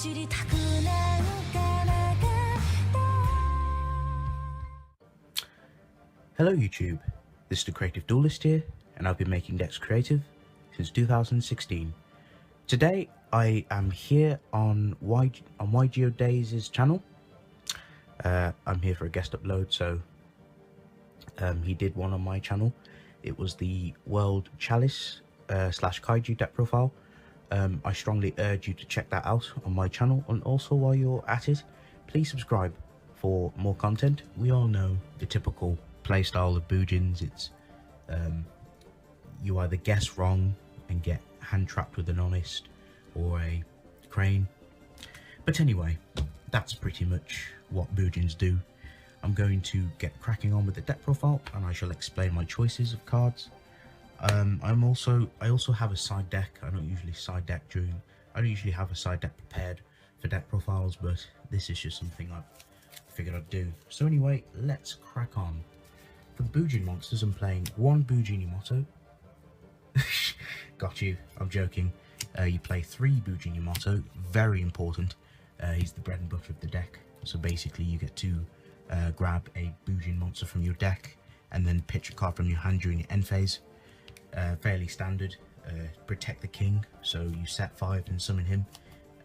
Hello YouTube, this is TheCreativeDuelist here, and I've been making decks creative since 2016. Today I am here on YuGiOh Days' channel. I'm here for a guest upload, so he did one on my channel. It was the World Chalice / Kaiju deck profile. I strongly urge you to check that out on my channel, and also while you're at it, please subscribe for more content. We all know the typical playstyle of Bujins. It's you either guess wrong and get hand trapped with an honest or a crane. But anyway, that's pretty much what Bujins do. I'm going to get cracking on with the deck profile, and I shall explain my choices of cards. I also have a side deck. I don't usually have a side deck prepared for deck profiles, but this is just something I figured I'd do. So anyway, let's crack on. For the Bujin monsters, I'm playing one Bujin Yamato. Got you, I'm joking. You play 3 Bujin Yamato, very important. He's the bread and butter of the deck. So basically you get to grab a Bujin monster from your deck and then pitch a card from your hand during your end phase. Fairly standard. Protect the king, so you set 5 and summon him,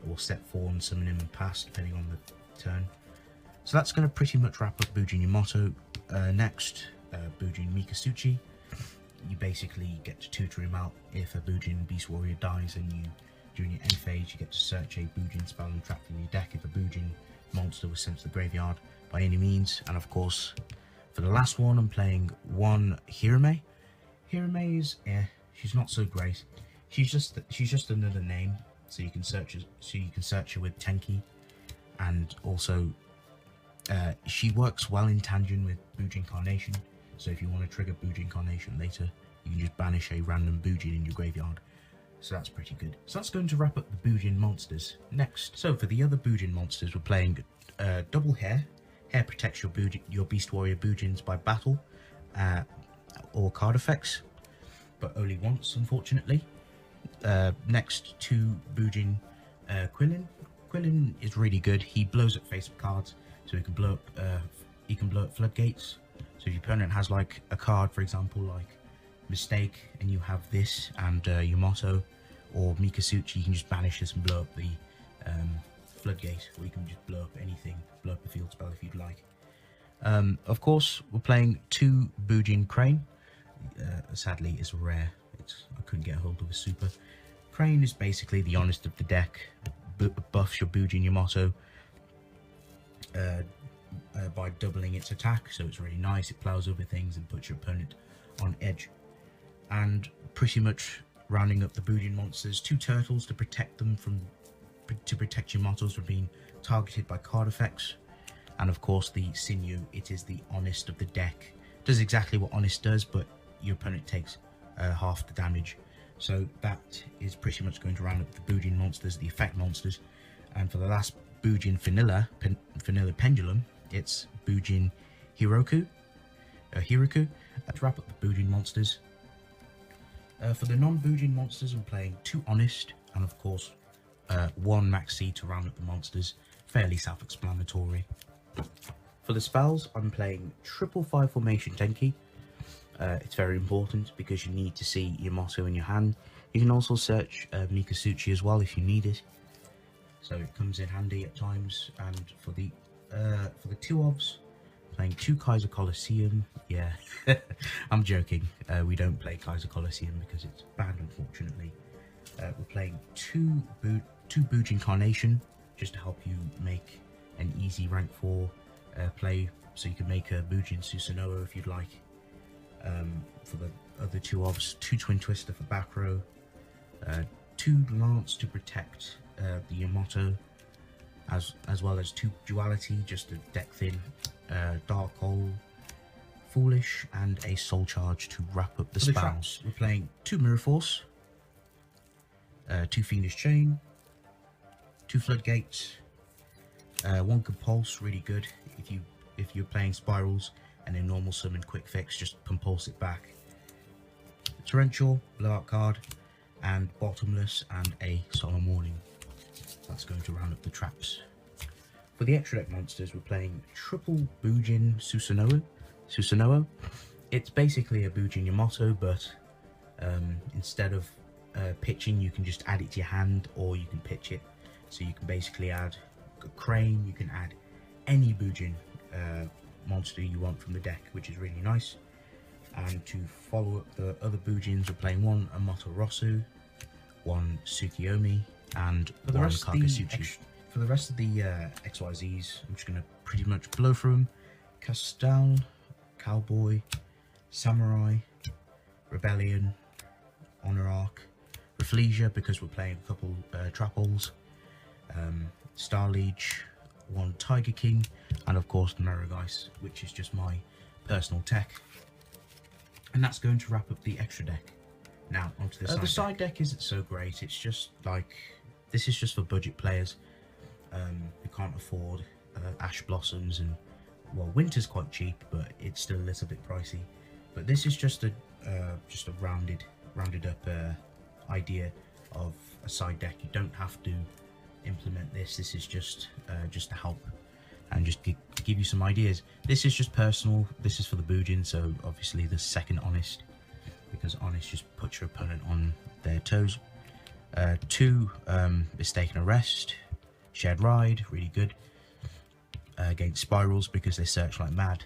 or set 4 and summon him and pass, depending on the turn. So that's going to pretty much wrap up Bujin Yamato. Next, Bujin Mikasuchi. You basically get to tutor him out. If a Bujin Beast Warrior dies, and during your end phase, you get to search a Bujin spell and trap from your deck if a Bujin monster was sent to the graveyard by any means. And of course, for the last one, I'm playing one Hirame. Hirame is, she's not so great. She's just another name, so you can search her with Tenki, and also she works well in tangent with Bujin Carnation. So if you want to trigger Bujin Carnation later, you can just banish a random Bujin in your graveyard. So that's pretty good. So that's going to wrap up the Bujin monsters. Next, so for the other Bujin monsters, we're playing double Hair. Hair protects your Beast Warrior Bujins by battle or card effects, but only once, unfortunately. Next, 2 Bujin Quillin. Quillin is really good. He blows up face-up cards, so he can blow up floodgates. So if your opponent has like a card, for example, like Mistake, and you have this and Yamato or Mikasuchi, you can just banish this and blow up the floodgate, or you can just blow up anything, blow up a field spell if you'd like. Of course, we're playing 2 Bujin Crane. Sadly, it's rare. I couldn't get a hold of a super. Crane is basically the honest of the deck. Buffs your Bujin Yamato by doubling its attack, so it's really nice. It plows over things and puts your opponent on edge. And pretty much rounding up the Bujin monsters, 2 turtles to protect Yamatos from being targeted by card effects. And of course the Sinew, it is the honest of the deck. Does exactly what honest does, but your opponent takes half the damage. So that is pretty much going to round up the Bujin monsters, the effect monsters. And for the last Bujin Vanilla Pendulum, it's Bujin Hiroku. To wrap up the Bujin monsters. For the non-Bujin monsters, I'm playing 2 honest, and of course 1 Maxi to round up the monsters. Fairly self-explanatory. For the spells, I'm playing 5/5 Formation Tenki. It's very important because you need to see Yamato in your hand. You can also search Mikasuchi as well if you need it, so it comes in handy at times. And for the 2 obs, playing 2 Kaiser Colosseum. Yeah, I'm joking. We don't play Kaiser Colosseum because it's banned, unfortunately. We're playing 2 Bujin Carnation, just to help you make an easy rank 4 play, so you can make a Bujin Susanoo if you'd like. For the other 2 obs, 2 Twin Twister for back row, 2 Lance to protect the Yamato, as well as 2 Duality just to deck thin, Dark Hole, Foolish, and a Soul Charge to wrap up the spells. We're playing 2 Mirror Force, 2 Fiendish Chain, 2 Floodgates, 1 Compulse, really good if you're playing Spirals and a normal summon quick fix, just compulse it back. Torrential, blowout card, and Bottomless, and a Solemn Warning. that's going to round up the traps. For the extra deck monsters, we're playing triple Bujin Susanoo. It's basically a Bujin Yamato, but instead of pitching, you can just add it to your hand, or you can pitch it. So you can basically add a crane, you can add any Bujin monster you want from the deck, which is really nice. And to follow up the other Bujins, we're playing one Amaterasu, one Tsukiyomi, and one Kagasuchi. For the rest of the XYZs, I'm just going to pretty much blow through them. Castal, Cowboy, Samurai, Rebellion, Honor Arc, Rafflesia, because we're playing a couple Trappoles, Star Liege, one Tiger King, and of course the Merrogeist, which is just my personal tech. And that's going to wrap up the extra deck. Now onto the side deck. The side deck isn't so great. It's just like, this is just for budget players who can't afford Ash Blossoms, and well, Winter's quite cheap, but it's still a little bit pricey. But this is just a rounded up idea of a side deck. You don't have to implement this. This is just to help and just to give you some ideas. This is just personal. This is for the Bujin, so obviously the second Honest, because Honest just puts your opponent on their toes. 2 Mistaken Arrest, Shared Ride, really good against Spirals because they search like mad.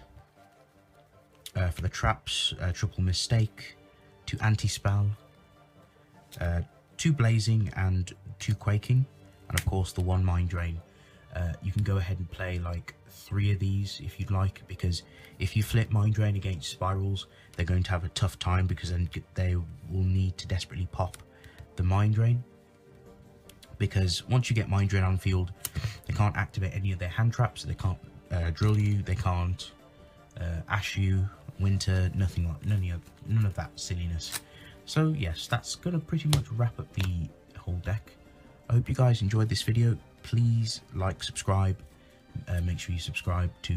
For the traps, Triple Mistake, 2 Anti-Spell, 2 Blazing and 2 Quaking, and of course the 1 Mind Drain. You can go ahead and play like 3 of these if you'd like, because if you flip Mind Drain against Spirals, they're going to have a tough time, because then they will need to desperately pop the Mind Drain. Because once you get Mind Drain on field, they can't activate any of their hand traps, they can't drill you, they can't Ash you, Winter, none of that silliness. So yes, that's gonna pretty much wrap up the whole deck. I hope you guys enjoyed this video. Please like, subscribe, make sure you subscribe to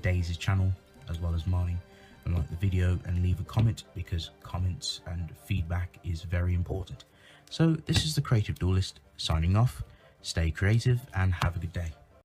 Daisy's channel as well as mine, and like the video and leave a comment, because comments and feedback is very important. So this is the Creative Duelist signing off. Stay creative and have a good day.